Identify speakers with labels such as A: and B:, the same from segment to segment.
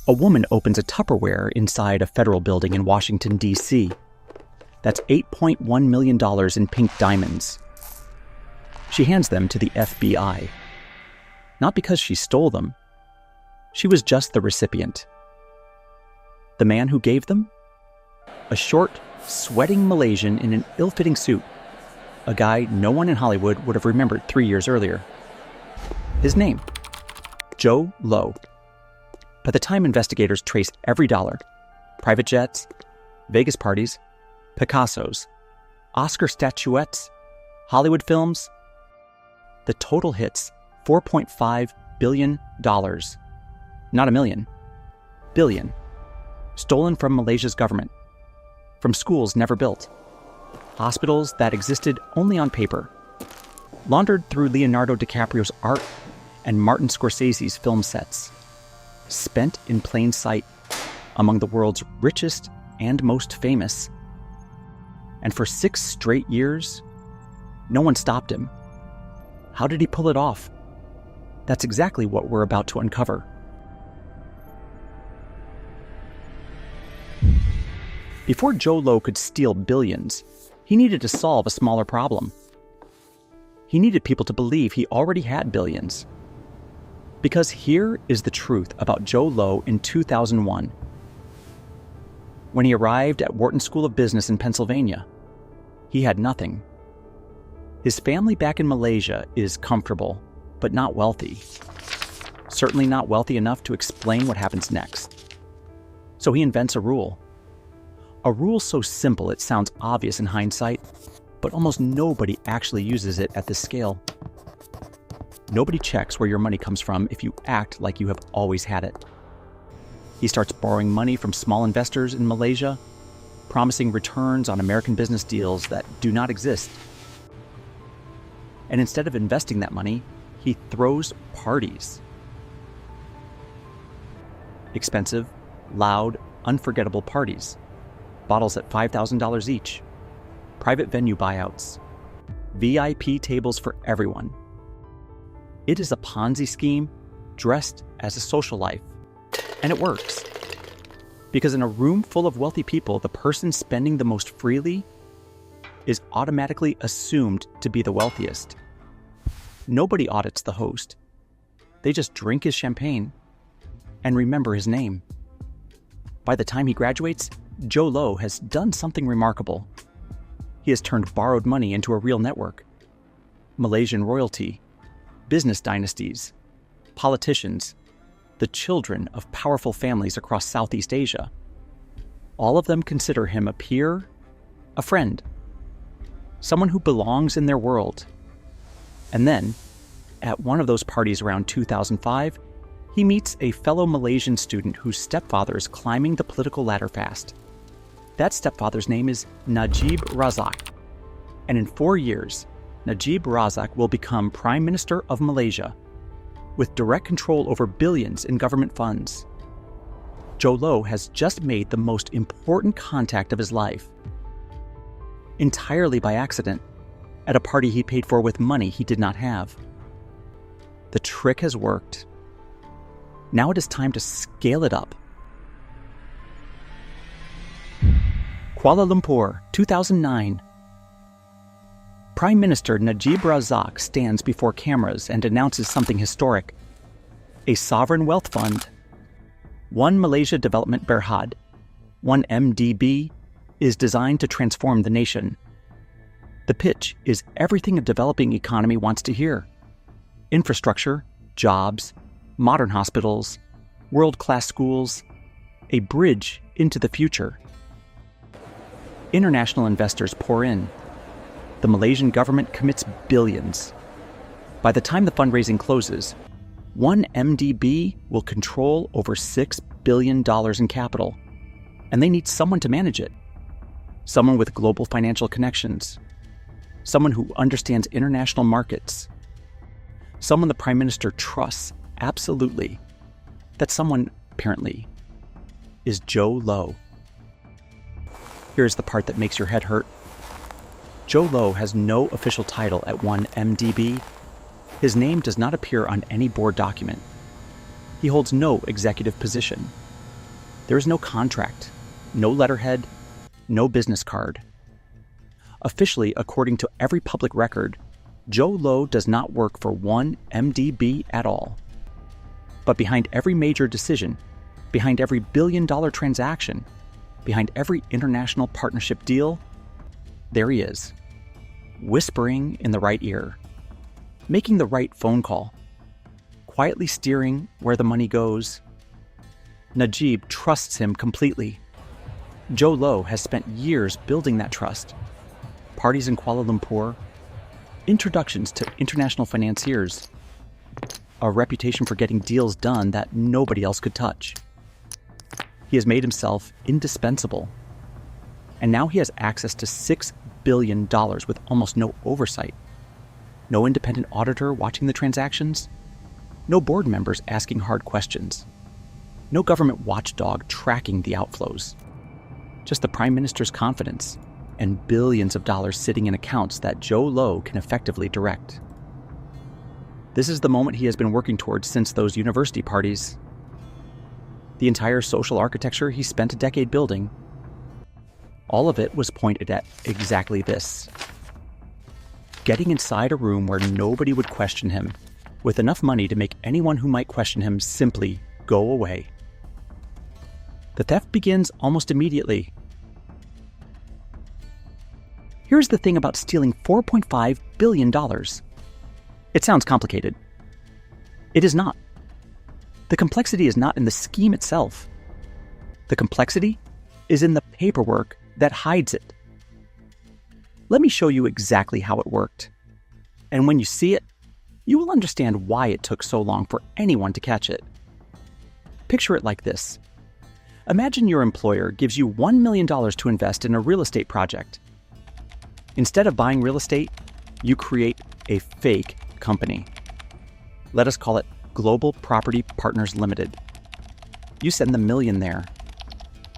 A: A woman opens a Tupperware inside a federal building in Washington, D.C. That's $8.1 million in pink diamonds. She hands them to the FBI. Not because she stole them. She was just the recipient. The man who gave them? A short, sweating Malaysian in an ill-fitting suit. A guy no one in Hollywood would have remembered 3 years earlier. His name? Jho Low. By the time investigators trace every dollar, private jets, Vegas parties, Picassos, Oscar statuettes, Hollywood films, the total hits $4.5 billion. Not a million. Billion. Stolen from Malaysia's government. From schools never built. Hospitals that existed only on paper. Laundered through Leonardo DiCaprio's art and Martin Scorsese's film sets. Spent in plain sight among the world's richest and most famous. And for 6 straight years, no one stopped him. How did he pull it off? That's exactly what we're about to uncover. Before Jho Low could steal billions, he needed to solve a smaller problem. He needed people to believe he already had billions. Because here is the truth about Jho Low in 2001. When he arrived at Wharton School of Business in Pennsylvania, he had nothing. His family back in Malaysia is comfortable, but not wealthy. Certainly not wealthy enough to explain what happens next. So he invents a rule. A rule so simple it sounds obvious in hindsight, but almost nobody actually uses it at this scale. Nobody checks where your money comes from if you act like you have always had it. He starts borrowing money from small investors in Malaysia, promising returns on American business deals that do not exist. And instead of investing that money, he throws parties. Expensive, loud, unforgettable parties. Bottles at $5,000 each. Private venue buyouts. VIP tables for everyone. It is a Ponzi scheme dressed as a social life. And it works. Because in a room full of wealthy people, the person spending the most freely is automatically assumed to be the wealthiest. Nobody audits the host. They just drink his champagne and remember his name. By the time he graduates, Jho Low has done something remarkable. He has turned borrowed money into a real network. Malaysian royalty, business dynasties, politicians, the children of powerful families across Southeast Asia. All of them consider him a peer, a friend, someone who belongs in their world. And then, at one of those parties around 2005, he meets a fellow Malaysian student whose stepfather is climbing the political ladder fast. That stepfather's name is Najib Razak. And in 4 years, Najib Razak will become Prime Minister of Malaysia, with direct control over billions in government funds. Jho Low has just made the most important contact of his life. Entirely by accident, at a party he paid for with money he did not have. The trick has worked. Now it is time to scale it up. Kuala Lumpur, 2009. Prime Minister Najib Razak stands before cameras and announces something historic. A sovereign wealth fund, One Malaysia Development Berhad, 1MDB, is designed to transform the nation. The pitch is everything a developing economy wants to hear. Infrastructure, jobs, modern hospitals, world-class schools, a bridge into the future. International investors pour in. The Malaysian government commits billions. By the time the fundraising closes, 1MDB will control over $6 billion in capital, and they need someone to manage it. Someone with global financial connections. Someone who understands international markets. Someone the Prime Minister trusts absolutely. That someone, apparently, is Jho Low. Here's the part that makes your head hurt. Jho Low has no official title at 1MDB. His name does not appear on any board document. He holds no executive position. There is no contract, no letterhead, no business card. Officially, according to every public record, Jho Low does not work for one MDB at all. But behind every major decision, behind every billion-dollar transaction, behind every international partnership deal, there he is, whispering in the right ear, making the right phone call, quietly steering where the money goes. Najib trusts him completely. Jho Low has spent years building that trust. Parties in Kuala Lumpur, introductions to international financiers, a reputation for getting deals done that nobody else could touch. He has made himself indispensable. And now he has access to $6 billion with almost no oversight. No independent auditor watching the transactions. No board members asking hard questions. No government watchdog tracking the outflows. Just the Prime Minister's confidence and billions of dollars sitting in accounts that Jho Low can effectively direct. This is the moment he has been working towards since those university parties. The entire social architecture he spent a decade building, all of it was pointed at exactly this: getting inside a room where nobody would question him, with enough money to make anyone who might question him simply go away. The theft begins almost immediately. Here's the thing about stealing $4.5 billion. It sounds complicated. It is not. The complexity is not in the scheme itself. The complexity is in the paperwork that hides it. Let me show you exactly how it worked. And when you see it, you will understand why it took so long for anyone to catch it. Picture it like this. Imagine your employer gives you $1 million to invest in a real estate project. Instead of buying real estate, you create a fake company. Let us call it Global Property Partners Limited. You send the $1 million there.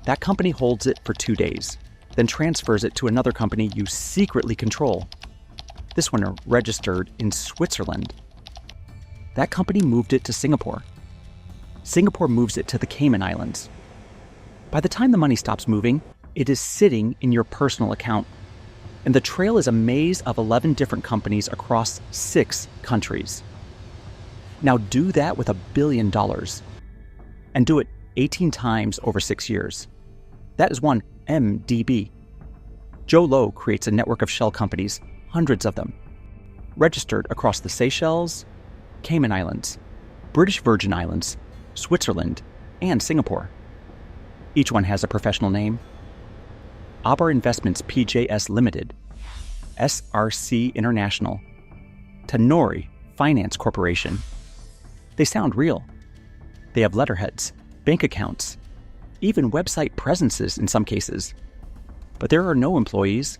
A: That company holds it for 2 days, then transfers it to another company you secretly control. This one registered in Switzerland. That company moved it to Singapore. Singapore moves it to the Cayman Islands. By the time the money stops moving, it is sitting in your personal account. And the trail is a maze of 11 different companies across 6 countries. Now do that with $1 billion. And do it 18 times over 6 years. That is one MDB. Jho Low creates a network of shell companies, hundreds of them, registered across the Seychelles, Cayman Islands, British Virgin Islands, Switzerland, and Singapore. Each one has a professional name. Aabar Investments PJS Limited, SRC International, Tanori Finance Corporation. They sound real. They have letterheads, bank accounts, even website presences in some cases. But there are no employees,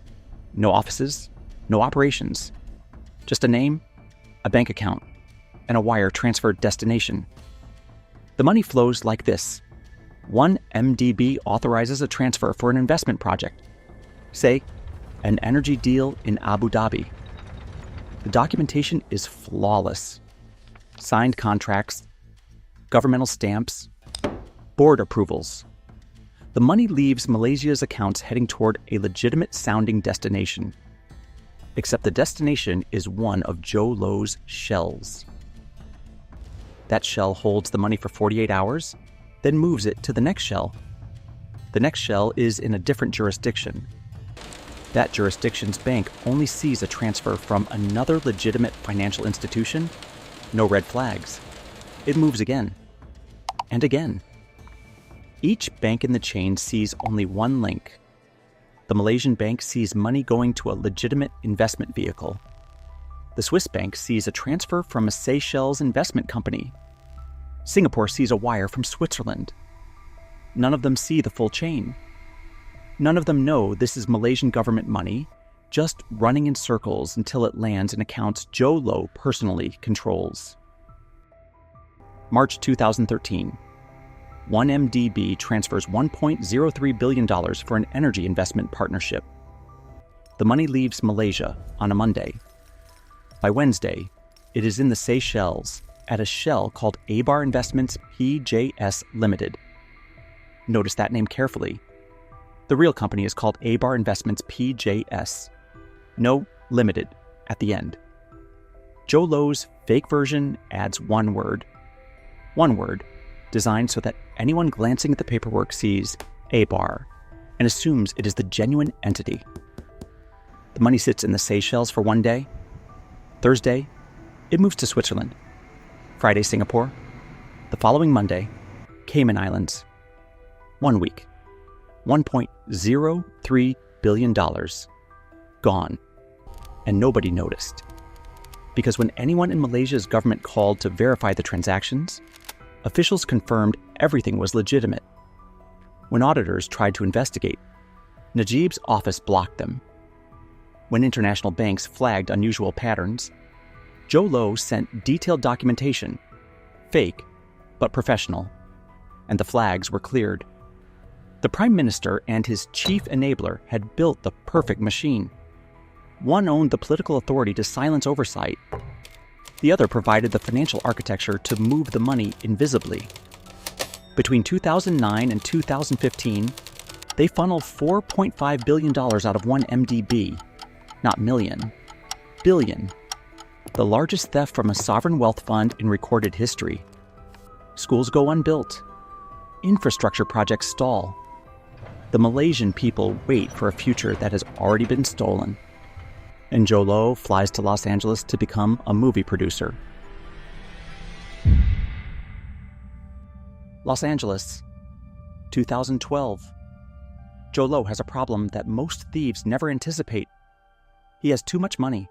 A: no offices, no operations. Just a name, a bank account, and a wire transfer destination. The money flows like this. One MDB authorizes a transfer for an investment project. Say, an energy deal in Abu Dhabi. The documentation is flawless. Signed contracts, governmental stamps, board approvals. The money leaves Malaysia's accounts heading toward a legitimate-sounding destination. Except the destination is one of Jho Low's shells. That shell holds the money for 48 hours, then moves it to the next shell. The next shell is in a different jurisdiction. That jurisdiction's bank only sees a transfer from another legitimate financial institution. No red flags. It moves again. And again. Each bank in the chain sees only one link. The Malaysian bank sees money going to a legitimate investment vehicle. The Swiss bank sees a transfer from a Seychelles investment company. Singapore sees a wire from Switzerland. None of them see the full chain. None of them know this is Malaysian government money, just running in circles until it lands in accounts Jho Low personally controls. March 2013. 1MDB transfers $1.03 billion for an energy investment partnership. The money leaves Malaysia on a Monday. By Wednesday, it is in the Seychelles at a shell called Aabar Investments PJS Limited. Notice that name carefully. The real company is called Aabar Investments PJS. No limited at the end. Jho Low's fake version adds one word, designed so that anyone glancing at the paperwork sees Aabar and assumes it is the genuine entity. The money sits in the Seychelles for one day. Thursday, it moves to Switzerland. Friday, Singapore. The following Monday, Cayman Islands. 1 week. $1.03 billion. Gone. And nobody noticed. Because when anyone in Malaysia's government called to verify the transactions, officials confirmed everything was legitimate. When auditors tried to investigate, Najib's office blocked them. When international banks flagged unusual patterns, Jho Low sent detailed documentation, fake but professional, and the flags were cleared. The Prime Minister and his chief enabler had built the perfect machine. One owned the political authority to silence oversight. The other provided the financial architecture to move the money invisibly. Between 2009 and 2015, they funneled $4.5 billion out of one MDB. Not million. Billion. The largest theft from a sovereign wealth fund in recorded history. Schools go unbuilt. Infrastructure projects stall. The Malaysian people wait for a future that has already been stolen. And Jho Low flies to Los Angeles to become a movie producer. Los Angeles, 2012. Jho Low has a problem that most thieves never anticipate. He has too much money.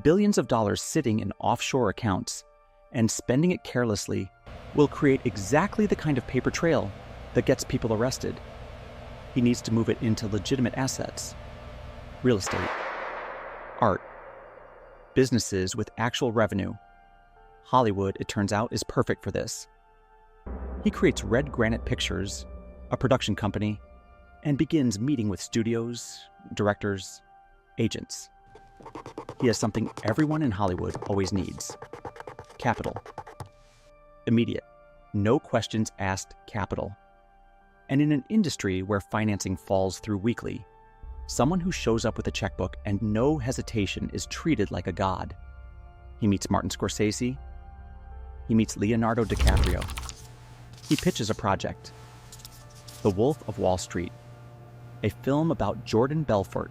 A: Billions of dollars sitting in offshore accounts, and spending it carelessly will create exactly the kind of paper trail that gets people arrested. He needs to move it into legitimate assets. Real estate. Art. Businesses with actual revenue. Hollywood, it turns out, is perfect for this. He creates Red Granite Pictures, a production company, and begins meeting with studios, directors, agents. He has something everyone in Hollywood always needs. Capital. Immediate, no questions asked capital. And in an industry where financing falls through weekly, someone who shows up with a checkbook and no hesitation is treated like a god. He meets Martin Scorsese. He meets Leonardo DiCaprio. He pitches a project, The Wolf of Wall Street, a film about Jordan Belfort,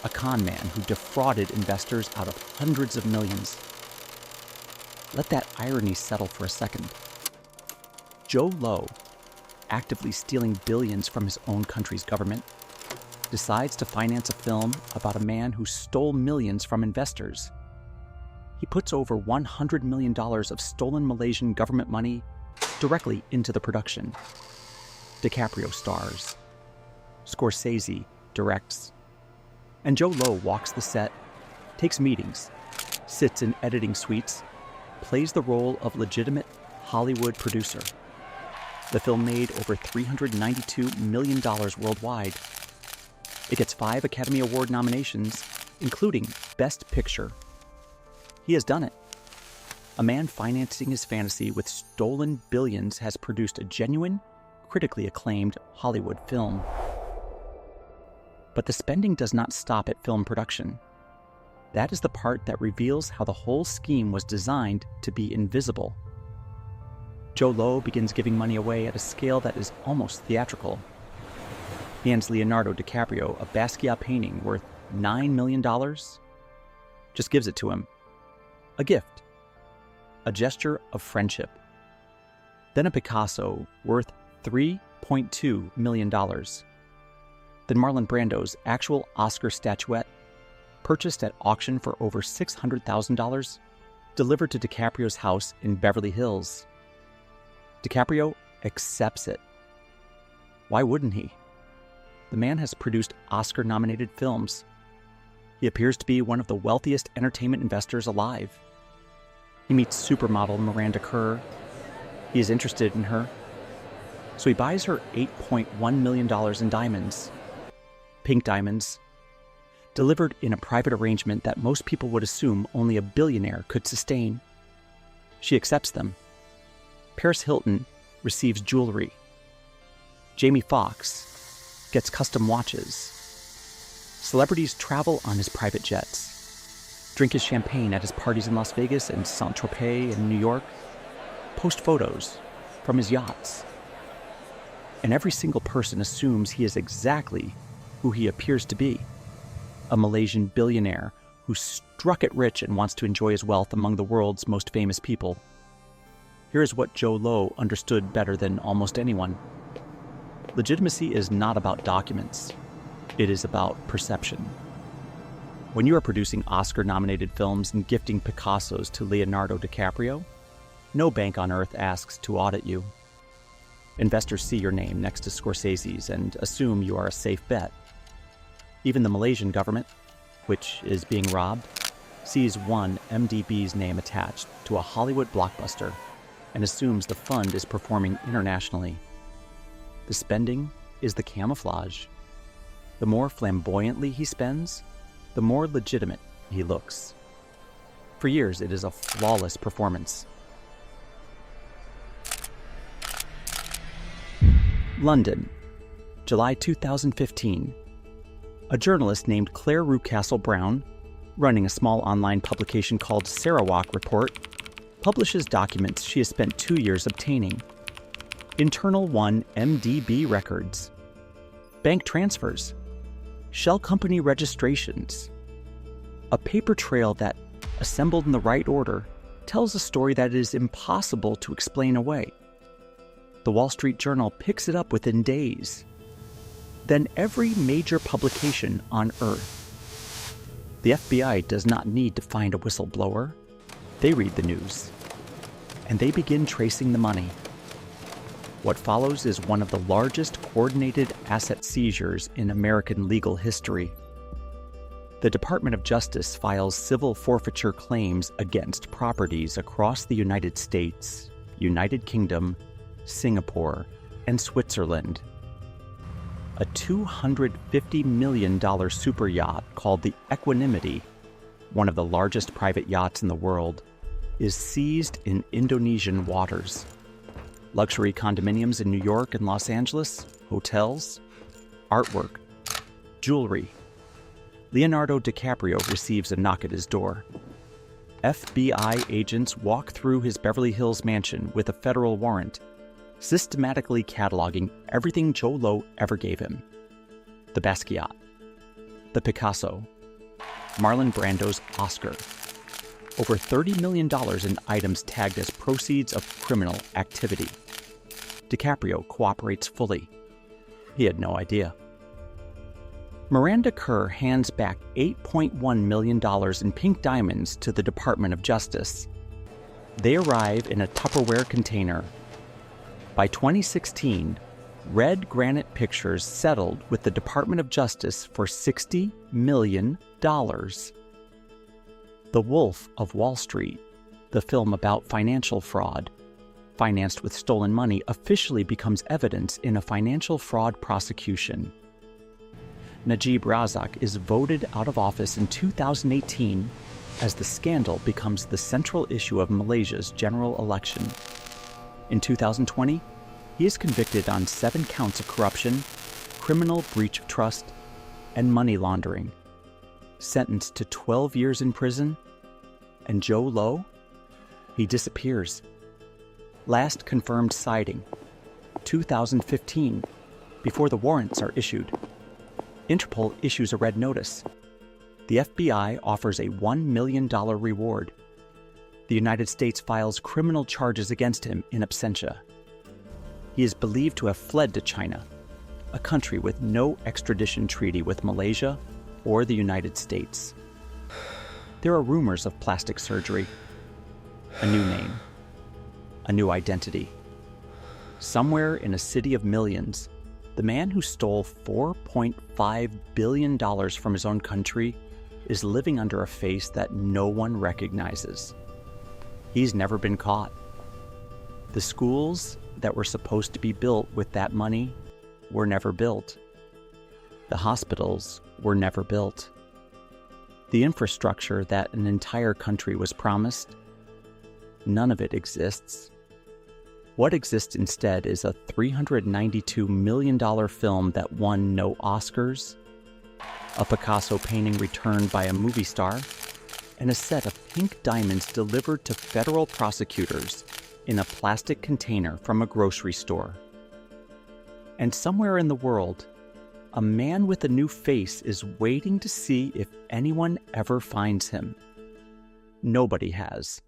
A: a con man who defrauded investors out of hundreds of millions. Let that irony settle for a second. Jho Low, actively stealing billions from his own country's government, decides to finance a film about a man who stole millions from investors. He puts over $100 million of stolen Malaysian government money directly into the production. DiCaprio stars. Scorsese directs. And Jho Low walks the set, takes meetings, sits in editing suites, plays the role of legitimate Hollywood producer. The film made over $392 million worldwide. It gets 5 Academy Award nominations, including Best Picture. He has done it. A man financing his fantasy with stolen billions has produced a genuine, critically acclaimed Hollywood film. But the spending does not stop at film production. That is the part that reveals how the whole scheme was designed to be invisible. Jho Low begins giving money away at a scale that is almost theatrical. He hands Leonardo DiCaprio a Basquiat painting worth $9 million. Just gives it to him. A gift. A gesture of friendship. Then a Picasso worth $3.2 million. Then Marlon Brando's actual Oscar statuette, purchased at auction for over $600,000, delivered to DiCaprio's house in Beverly Hills. DiCaprio accepts it. Why wouldn't he? The man has produced Oscar-nominated films. He appears to be one of the wealthiest entertainment investors alive. He meets supermodel Miranda Kerr. He is interested in her. So he buys her $8.1 million in diamonds. Pink diamonds. Delivered in a private arrangement that most people would assume only a billionaire could sustain. She accepts them. Paris Hilton receives jewelry. Jamie Foxx gets custom watches. Celebrities travel on his private jets, drink his champagne at his parties in Las Vegas and Saint-Tropez in New York, post photos from his yachts. And every single person assumes he is exactly who he appears to be, a Malaysian billionaire who struck it rich and wants to enjoy his wealth among the world's most famous people. Here is what Jho Low understood better than almost anyone. Legitimacy is not about documents. It is about perception. When you are producing Oscar-nominated films and gifting Picassos to Leonardo DiCaprio, no bank on earth asks to audit you. Investors see your name next to Scorsese's and assume you are a safe bet. Even the Malaysian government, which is being robbed, sees one MDB's name attached to a Hollywood blockbuster and assumes the fund is performing internationally. The spending is the camouflage. The more flamboyantly he spends, the more legitimate he looks. For years, it is a flawless performance. London, July 2015. A journalist named Claire Rucastle-Brown, running a small online publication called Sarawak Report, publishes documents she has spent 2 years obtaining. Internal 1 MDB records, bank transfers, shell company registrations. A paper trail that, assembled in the right order, tells a story that is impossible to explain away. The Wall Street Journal picks it up within days. Then every major publication on Earth. The FBI does not need to find a whistleblower. They read the news, and they begin tracing the money. What follows is one of the largest coordinated asset seizures in American legal history. The Department of Justice files civil forfeiture claims against properties across the United States, United Kingdom, Singapore, and Switzerland. A $250 million super yacht called the Equanimity, one of the largest private yachts in the world, is seized in Indonesian waters. Luxury condominiums in New York and Los Angeles, hotels, artwork, jewelry. Leonardo DiCaprio receives a knock at his door. FBI agents walk through his Beverly Hills mansion with a federal warrant, systematically cataloging everything Jho Low ever gave him. The Basquiat, the Picasso, Marlon Brando's Oscar. Over $30 million in items tagged as proceeds of criminal activity. DiCaprio cooperates fully. He had no idea. Miranda Kerr hands back $8.1 million in pink diamonds to the Department of Justice. They arrive in a Tupperware container. By 2016, Red Granite Pictures settled with the Department of Justice for $60 million. The Wolf of Wall Street, the film about financial fraud, financed with stolen money, officially becomes evidence in a financial fraud prosecution. Najib Razak is voted out of office in 2018 as the scandal becomes the central issue of Malaysia's general election. In 2020, he is convicted on 7 counts of corruption, criminal breach of trust, and money laundering. Sentenced to 12 years in prison, and Jho Low? He disappears. Last confirmed sighting, 2015, before the warrants are issued. Interpol issues a red notice. The FBI offers a $1 million reward. The United States files criminal charges against him in absentia. He is believed to have fled to China, a country with no extradition treaty with Malaysia or the United States. There are rumors of plastic surgery, a new name, a new identity. Somewhere in a city of millions, the man who stole $4.5 billion from his own country is living under a face that no one recognizes. He's never been caught. The schools that were supposed to be built with that money were never built. The hospitals were never built. The infrastructure that an entire country was promised, none of it exists. What exists instead is a $392 million film that won no Oscars, a Picasso painting returned by a movie star, and a set of pink diamonds delivered to federal prosecutors in a plastic container from a grocery store. And somewhere in the world, a man with a new face is waiting to see if anyone ever finds him. Nobody has.